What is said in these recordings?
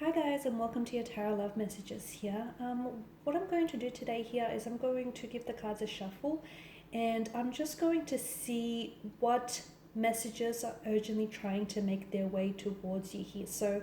Hi guys, and welcome to your Tarot Love Messages here. What I'm going to do today here is I'm going to give the cards a shuffle, and I'm just going to see what messages are urgently trying to make their way towards you here. So,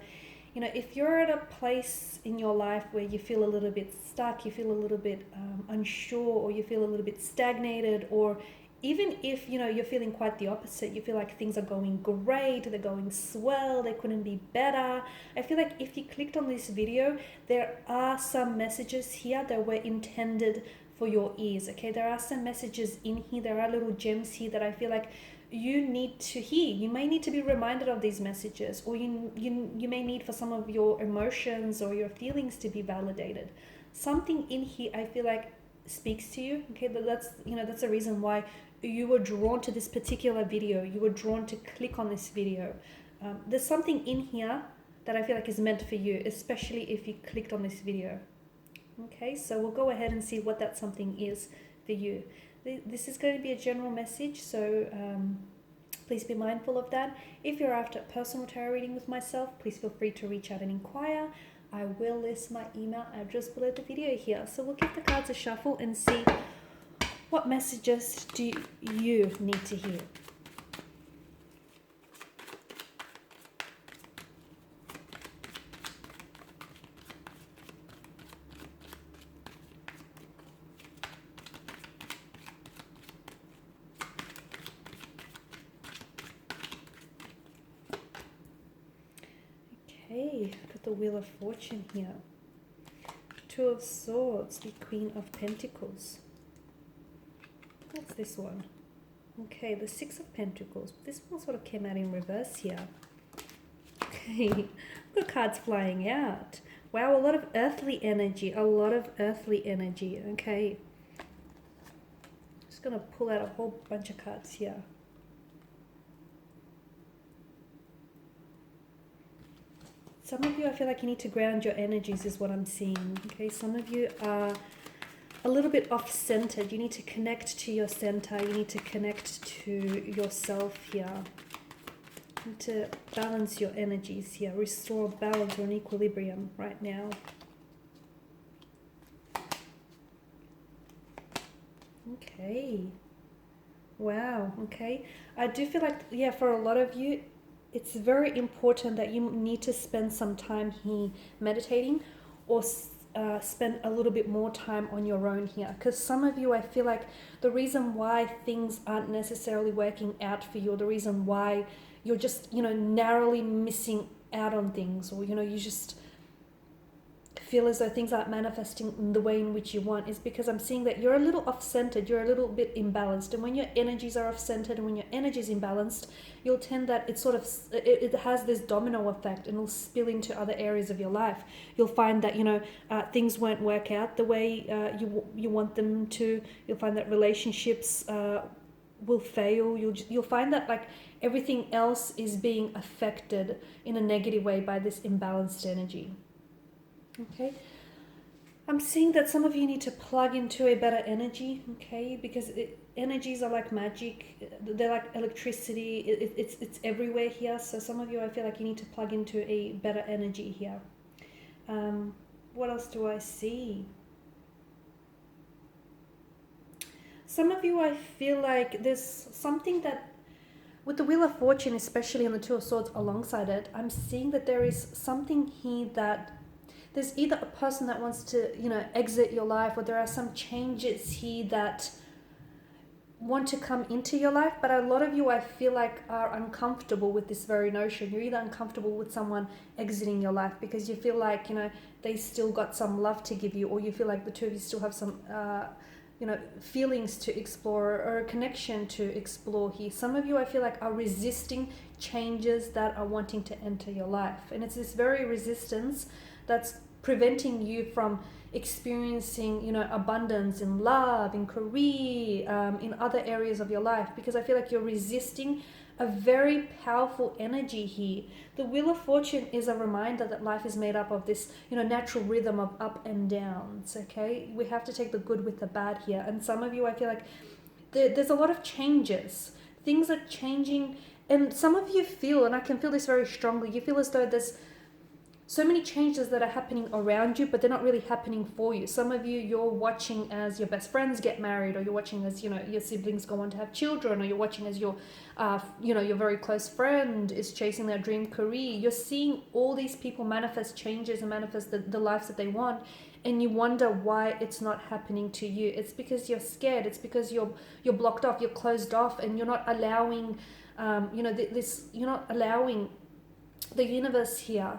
if you're at a place in your life where you feel a little bit stuck, you feel a little bit unsure, or you feel a little bit stagnated, or even if you're feeling quite the opposite, you feel like things are going great, they're going swell, they couldn't be better. I feel like if you clicked on this video, there are some messages here that were intended for your ears. Okay, there are some messages in here, there are little gems here that I feel like you need to hear. You may need to be reminded of these messages, or you may need for some of your emotions or your feelings to be validated. Something in here I feel like speaks to you. Okay, that's the reason why you were drawn to this particular video, you were drawn to click on this video. There's something in here that I feel like is meant for you, especially if you clicked on this video. Okay, so we'll go ahead and see what that something is for you. This is going to be a general message, so please be mindful of that. If you're after a personal tarot reading with myself, please feel free to reach out and inquire. I will list my email address below the video here. So we'll give the cards a shuffle and see what messages do you need to hear. Okay, got the Wheel of Fortune here. Two of Swords, the Queen of Pentacles. What's this one? Okay, the Six of Pentacles. This one sort of came out in reverse here. Okay, the cards flying out. Wow, a lot of earthly energy. A lot of earthly energy. Okay. Just going to pull out a whole bunch of cards here. Some of you, I feel like you need to ground your energies is what I'm seeing. Okay, some of you are a little bit off-centered. You need to connect to your center. You need to connect to yourself here. You need to balance your energies here. Restore balance or an equilibrium right now. Okay. Wow. Okay. I do feel like, yeah, for a lot of you, it's very important that you need to spend some time here meditating, or spend a little bit more time on your own here, because some of you, I feel like the reason why things aren't necessarily working out for you, or the reason why you're just narrowly missing out on things, or you just feel as though things aren't manifesting in the way in which you want, is because I'm seeing that you're a little off-centered, you're a little bit imbalanced. And when your energies are off-centered and when your energy is imbalanced, you'll tend that it has this domino effect, and it'll spill into other areas of your life. You'll find that things won't work out the way you want them to. You'll find that relationships will fail. You'll find that like everything else is being affected in a negative way by this imbalanced energy. Okay, I'm seeing that some of you need to plug into a better energy, okay, because energies are like magic, they're like electricity, it's everywhere here. So some of you, I feel like you need to plug into a better energy here. What else do I see? Some of you, I feel like there's something that, with the Wheel of Fortune, especially on the Two of Swords alongside it, I'm seeing that there is something here that there's either a person that wants to, exit your life, or there are some changes here that want to come into your life. But a lot of you, I feel like, are uncomfortable with this very notion. You're either uncomfortable with someone exiting your life because you feel like, they still got some love to give you, or you feel like the two of you still have some, feelings to explore, or a connection to explore here. Some of you, I feel like, are resisting changes that are wanting to enter your life. And it's this very resistance that's preventing you from experiencing, abundance in love, in career, in other areas of your life, because I feel like you're resisting a very powerful energy here. The Wheel of Fortune is a reminder that life is made up of this, natural rhythm of up and downs, okay? We have to take the good with the bad here. And some of you, I feel like there's a lot of changes. Things are changing, and some of you feel, and I can feel this very strongly, you feel as though there's so many changes that are happening around you, but they're not really happening for you. Some of you, you're watching as your best friends get married, or you're watching as, you know, your siblings go on to have children, or you're watching as your, you know, your very close friend is chasing their dream career. You're seeing all these people manifest changes and manifest the lives that they want, and you wonder why it's not happening to you. It's because you're scared. It's because you're blocked off, you're closed off, and you're not allowing, you know, you're not allowing the universe here.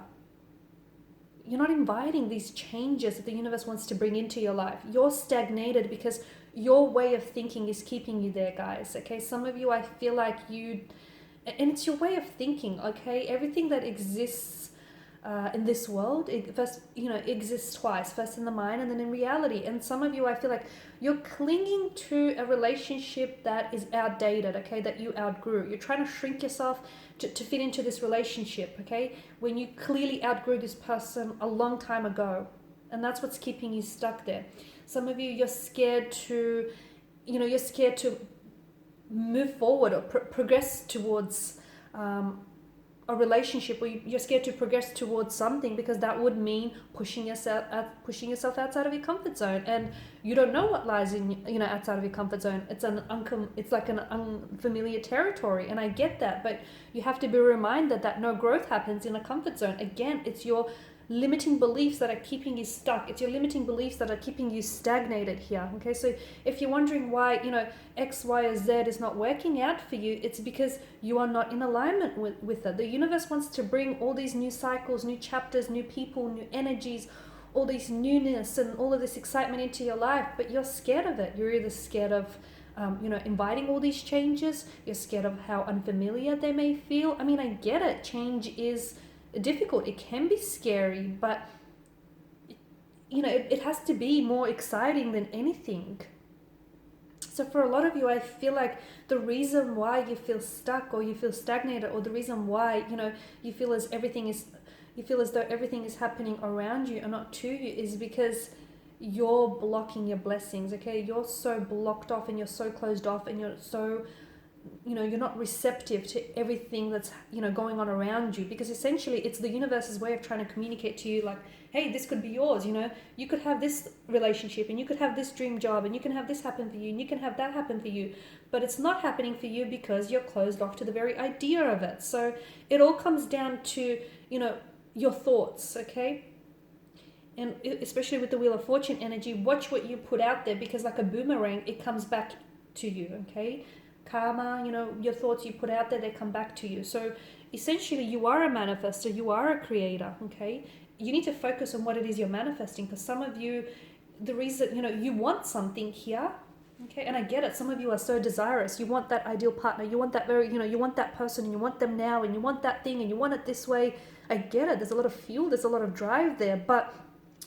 You're not inviting these changes that the universe wants to bring into your life. You're stagnated because your way of thinking is keeping you there, guys. Okay, some of you, I feel like and it's your way of thinking. Okay, everything that exists in this world, it first, you know, exists twice, first in the mind and then in reality. And some of you, I feel like you're clinging to a relationship that is outdated, okay, that you outgrew. You're trying to shrink yourself to fit into this relationship, okay, when you clearly outgrew this person a long time ago. And that's what's keeping you stuck there. Some of you, you're scared to, you know, you're scared to move forward or progress towards a relationship, or you're scared to progress towards something, because that would mean pushing yourself outside of your comfort zone, and you don't know what lies in, you know, outside of your comfort zone. It's like an unfamiliar territory, and I get that, but you have to be reminded that no growth happens in a comfort zone. Again, it's your limiting beliefs that are keeping you stuck. It's your limiting beliefs that are keeping you stagnated here. Okay, so if you're wondering why, you know, X, Y, or Z is not working out for you, it's because you are not in alignment with it. The universe wants to bring all these new cycles, new chapters, new people, new energies, all these newness and all of this excitement into your life, but you're scared of it. You're either scared of you know, inviting all these changes. You're scared of how unfamiliar they may feel. I mean, I get it. Change is difficult. It can be scary, but you know, it has to be more exciting than anything. So for a lot of you, I feel like the reason why you feel stuck or you feel stagnated, or the reason why, you know, you feel as though everything is happening around you and not to you, is because you're blocking your blessings. Okay, you're so blocked off and you're so closed off and you're so, you know, you're not receptive to everything that's, you know, going on around you, because essentially it's the universe's way of trying to communicate to you, like, hey, this could be yours. You know, you could have this relationship, and you could have this dream job, and you can have this happen for you, and you can have that happen for you, but it's not happening for you because you're closed off to the very idea of it. So it all comes down to, you know, your thoughts. Okay, and especially with the Wheel of Fortune energy, watch what you put out there, because like a boomerang, it comes back to you. Okay, karma, you know, your thoughts you put out there, they come back to you. So essentially you are a manifestor, you are a creator. Okay, you need to focus on what it is you're manifesting. For some of you, the reason, you know, you want something here, okay, and I get it, some of you are so desirous, you want that ideal partner, you want that very, you know, you want that person, and you want them now, and you want that thing, and you want it this way. I get it, there's a lot of fuel, there's a lot of drive there, but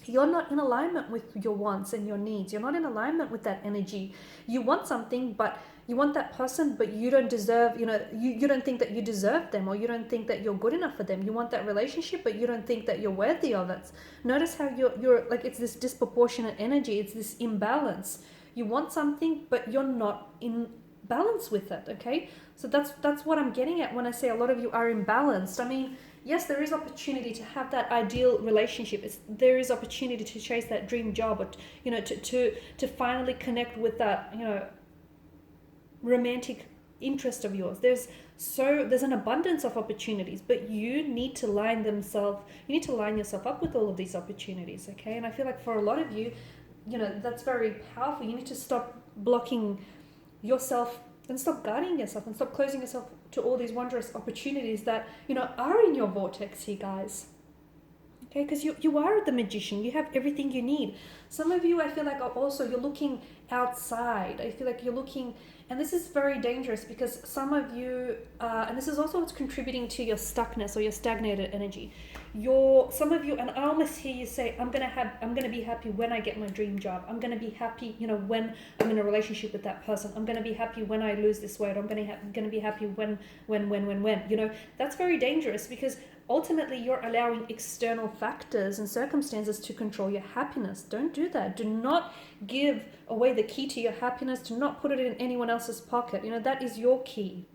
you're not in alignment with your wants and your needs. You're not in alignment with that energy. You want something, but you want that person, but you don't deserve, you know, you don't think that you deserve them, or you don't think that you're good enough for them. You want that relationship, but you don't think that you're worthy of it. Notice how you're like, it's this disproportionate energy. It's this imbalance. You want something, but you're not in balance with it. Okay, so that's what I'm getting at when I say a lot of you are imbalanced. I mean, yes, there is opportunity to have that ideal relationship. There is opportunity to chase that dream job, or you know, to finally connect with that, you know, romantic interest of yours. There's an abundance of opportunities, but you need to line yourself up with all of these opportunities. Okay, and I feel like for a lot of you, you know, that's very powerful. You need to stop blocking yourself and stop guarding yourself and stop closing yourself to all these wondrous opportunities that, you know, are in your vortex here, guys. Okay, because you are the magician. You have everything you need. Some of you, I feel like, are also, you're looking outside. I feel like you're looking, and this is very dangerous, because some of you, and this is also what's contributing to your stuckness or your stagnated energy. Some of you, and I almost hear you say, I'm gonna be happy when I get my dream job. I'm gonna be happy, you know, when I'm in a relationship with that person. I'm gonna be happy when I lose this weight. I'm gonna be happy when. You know, that's very dangerous, because ultimately you're allowing external factors and circumstances to control your happiness. Don't do that. Do not give away the key to your happiness. Do not put it in anyone else's pocket. You know, that is your key.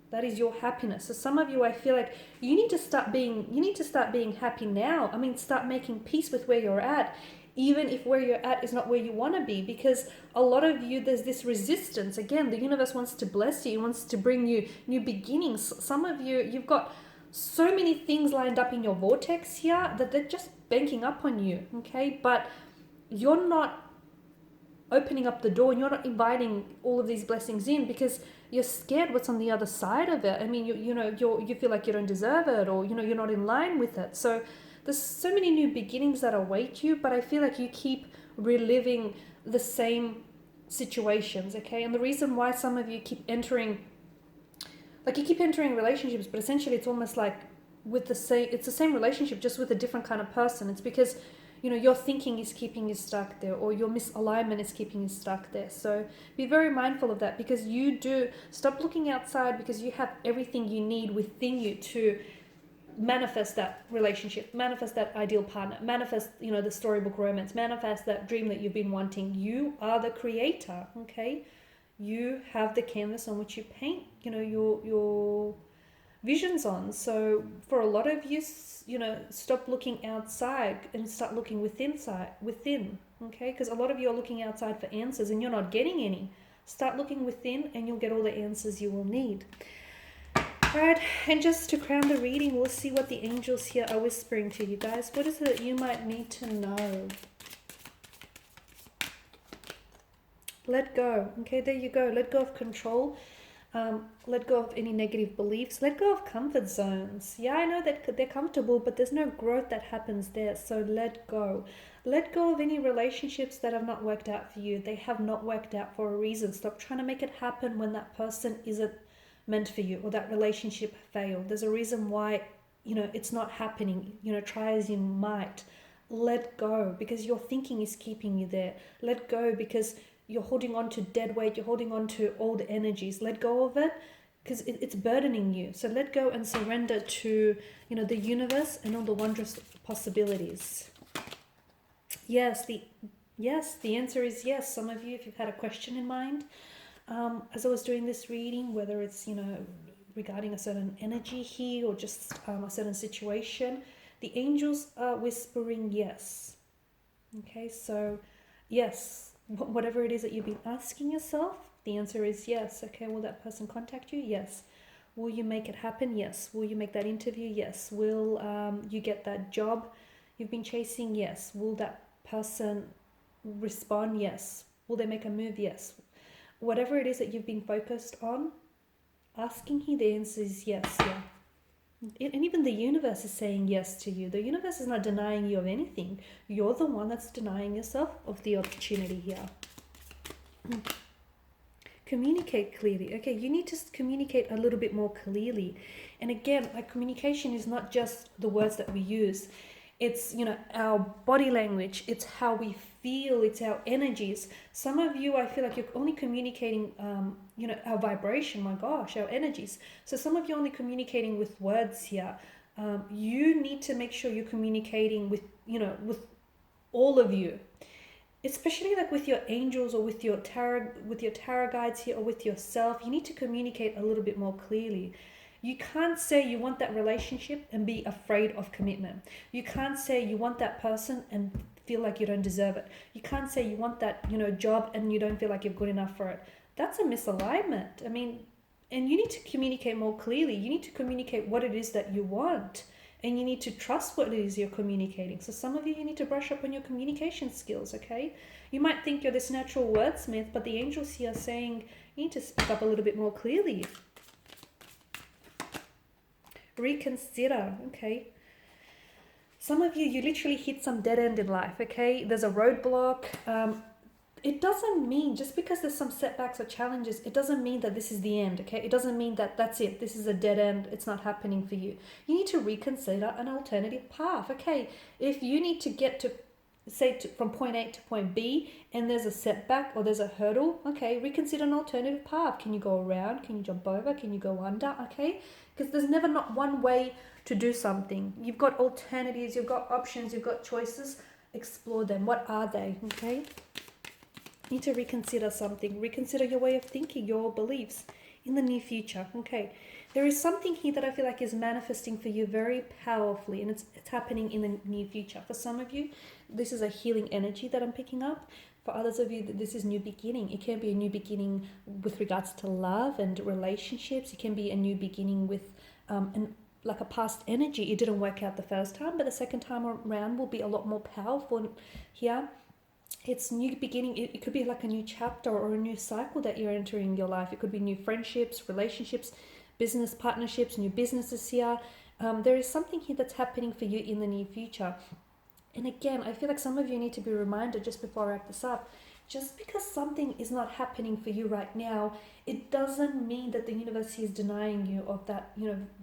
That is your happiness. So some of you, I feel like you need to start being happy now. I mean, start making peace with where you're at, even if where you're at is not where you want to be, because a lot of you, there's this resistance. Again, the universe wants to bless you, wants to bring you new beginnings. Some of you, you've got so many things lined up in your vortex here that they're just banking up on you, okay? But you're not opening up the door, and you're not inviting all of these blessings in because you're scared what's on the other side of it. I mean, you feel like you don't deserve it, or you're not in line with it. So there's so many new beginnings that await you, but I feel like you keep reliving the same situations, okay? And the reason why some of you keep entering, like you keep entering relationships, but essentially it's almost like it's the same relationship, just with a different kind of person. It's because your thinking is keeping you stuck there, or your misalignment is keeping you stuck there. So be very mindful of that, because you do stop looking outside, because you have everything you need within you to manifest that relationship, manifest that ideal partner, manifest the storybook romance, manifest that dream that you've been wanting. You are the creator, okay? You have the canvas on which you paint your visions on. So for a lot of you, stop looking outside and start looking within, okay? Because a lot of you are looking outside for answers and you're not getting any. Start looking within and you'll get all the answers you will need. All right, and just to crown the reading, we'll see what the angels here are whispering to you guys. What is it that you might need to know? Let go. Okay, there you go. Let go of control. Let go of any negative beliefs. Let go of comfort zones. Yeah, I know that they're comfortable, but there's no growth that happens there. So let go. Let go of any relationships that have not worked out for you. They have not worked out for a reason. Stop trying to make it happen when that person isn't meant for you, or that relationship failed. There's a reason why it's not happening. Try as you might. Let go, because your thinking is keeping you there. Let go, because you're holding on to dead weight, you're holding on to old energies. Let go of it, because it's burdening you. So let go and surrender to the universe and all the wondrous possibilities. Yes, the answer is yes. Some of you, if you've had a question in mind, as I was doing this reading, whether it's regarding a certain energy here or just a certain situation, the angels are whispering yes. Okay, so yes, whatever it is that you've been asking yourself, the answer is yes. Okay, will that person contact you? Yes. Will you make it happen? Yes. Will you make that interview? Yes. Will you get that job you've been chasing? Yes. Will that person respond? Yes. Will they make a move? Yes. Whatever it is that you've been focused on asking, the answer is yes. Yeah. And even the universe is saying yes to you. The universe is not denying you of anything. You're the one that's denying yourself of the opportunity here. Communicate clearly. Okay, you need to communicate a little bit more clearly. And again, communication is not just the words that we use. It's, our body language. It's how we feel. It's our energies. Some of you, I feel like you're only communicating, our vibration. My gosh, our energies. So some of you are only communicating with words here. You need to make sure you're communicating with, with all of you, especially like with your angels or with your tarot guides here, or with yourself. You need to communicate a little bit more clearly. You can't say you want that relationship and be afraid of commitment. You can't say you want that person and feel like you don't deserve it. You can't say you want that, job and you don't feel like you're good enough for it. That's a misalignment. I mean, and you need to communicate more clearly. You need to communicate what it is that you want, and you need to trust what it is you're communicating. So some of you need to brush up on your communication skills, okay? You might think you're this natural wordsmith, but the angels here are saying you need to speak up a little bit more clearly. Reconsider, okay? Some of you literally hit some dead end in life, okay? There's a roadblock. It doesn't mean, just because there's some setbacks or challenges, it doesn't mean that this is the end, okay? It doesn't mean that that's it. This is a dead end. It's not happening for you. You need to reconsider an alternative path, okay? If you need to get to, say, from point A to point B, and there's a setback or there's a hurdle, okay, reconsider an alternative path. Can you go around? Can you jump over? Can you go under? Okay? Because there's never not one way to do something. You've got alternatives, you've got options, you've got choices. Explore them. What are they? Okay? You need to reconsider something. Reconsider your way of thinking, your beliefs. in the near future. Okay, there is something here that I feel like is manifesting for you very powerfully, and it's happening in the near future. For some of you, this is a healing energy that I'm picking up. For others of you, this is new beginning. It can be a new beginning with regards to love and relationships. It can be a new beginning with like a past energy. It didn't work out the first time, but the second time around will be a lot more powerful here. It's new beginning. It could be like a new chapter or a new cycle that you're entering in your life. It could be new friendships, relationships, business partnerships, new businesses here. There is something here that's happening for you in the near future. And again, I feel like some of you need to be reminded just before I wrap this up, just because something is not happening for you right now, it doesn't mean that the universe is denying you of that,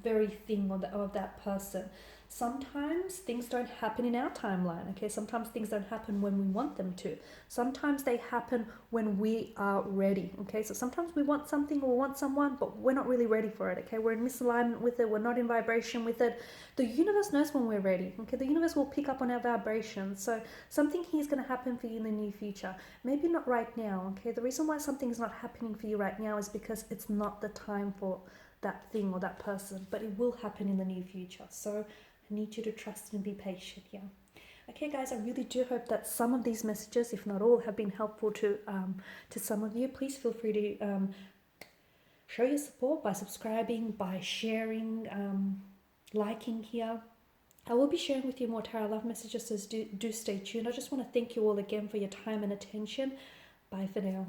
very thing or of that person. Sometimes things don't happen in our timeline, okay? Sometimes things don't happen when we want them to. Sometimes they happen when we are ready, okay? So sometimes we want something or we want someone, but we're not really ready for it, okay? We're in misalignment with it. We're not in vibration with it. The universe knows when we're ready, okay? The universe will pick up on our vibrations. So something here is going to happen for you in the near future. Maybe not right now, okay? The reason why something's not happening for you right now is because it's not the time for that thing or that person, but it will happen in the near future. So I need you to trust and be patient, yeah. Okay, guys, I really do hope that some of these messages, if not all, have been helpful to some of you. Please feel free to show your support by subscribing, by sharing, liking here. I will be sharing with you more tarot love messages, so do stay tuned. I just want to thank you all again for your time and attention. Bye for now.